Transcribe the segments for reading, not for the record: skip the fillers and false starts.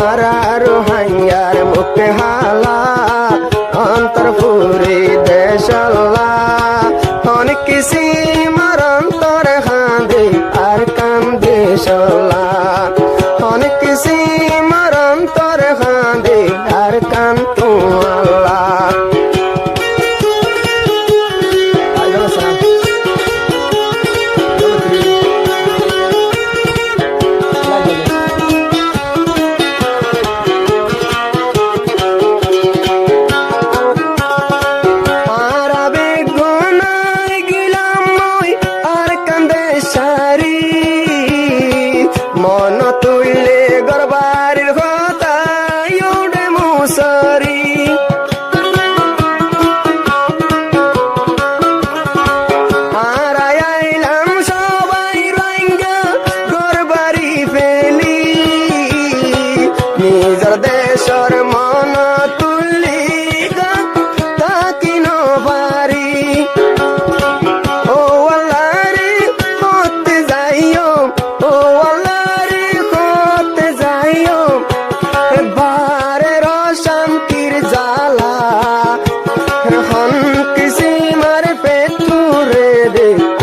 আরারো hire মুখে হালা অন্তর পুরি দেশাল্লা অনেক কিসি মার অন্তর হাঁদে আর কান্দে শোলা অনেক কিসি মার অন্তর হাঁদে আর কান্তু আল্লাহ মন তুললে গরবারির কথা উড়ে মুসরি আর আইলাম সবাই রঙ্গা গরবারি ফেলি নিজের দেশর মন তুললি তাকি নবারি ও আল্লাহ রে হতে যাইও ও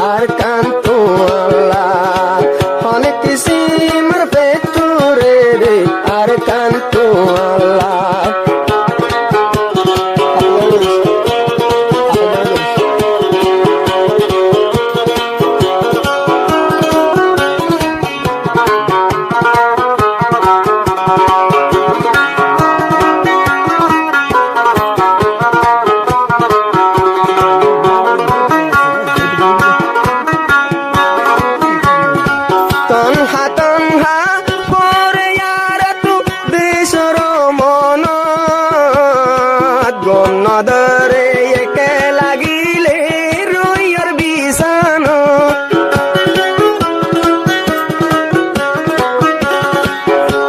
আর কান্তু আল্লাহ অনেক কিসি মার পেটুরে রে আর কান্তু আল্লাহ নদরে একে লাগিলে রইয়ার বিছানো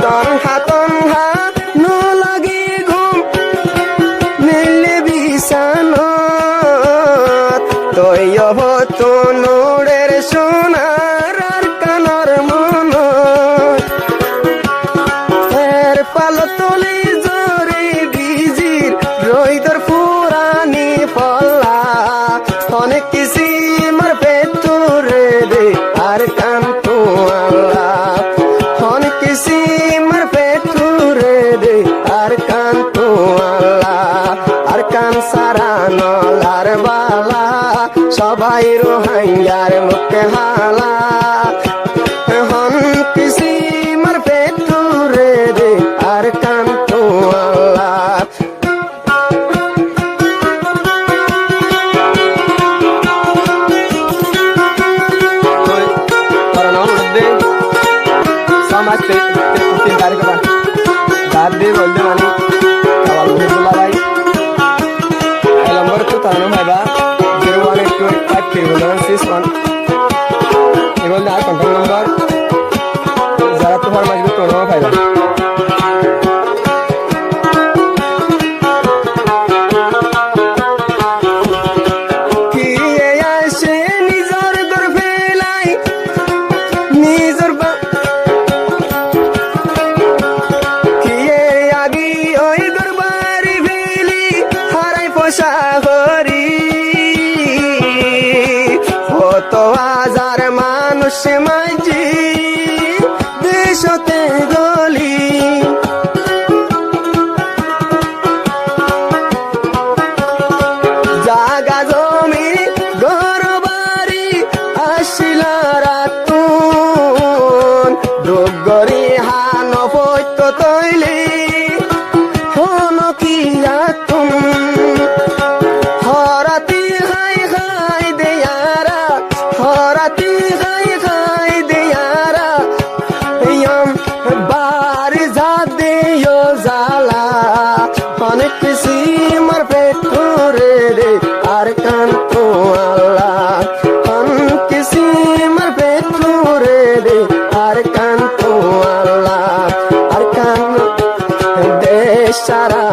তনহা নো লাগে ঘুম মেলে বিছানো তৈয় হতো নোড়ের সোনার আর কানার মন এর পাল তোলে জোরে বিজির রইদর পুরানি পল্লা অনেক কিসি মার পেটুরে রে আর কান্তু আল্লাহ অনেক কিসি মার পেটুরে রে আর কান্তু আল্লাহ আর কান সারা নলার বালা সবাই রোহাইয়ার মুখে হালা হন কিসি মার পেটুরে রে আর কান্তু আল্লাহ समाज तीन तारीख का दाद दे बोलते मानी कवाल मुहिबुल्लाह भाई नंबर तो तानो भाई बा 018253161 ये बोलते आ कंट्रोल नंबर जरा तो फरमाइश भी तोड़ो भाई बा তো হাজার মানুষ মাঝি দেশতে গলি জাগা জমি ঘর বাড়ি আসিল রাতুন ডগরি হান পৈত তৈলি হন কি রাতুন হরাতি হাই হাই দেয়ারা হরাতি হাই হাই দেয়ারা ইয়ম বারি জাদে ইয়ো জালা অনেক কিসি মার পেটুরে রে আর কান্তু আল্লাহ অনেক কিসি মার পেটুরে রে আর কান্তু আল্লাহ আর কান দেশ সারা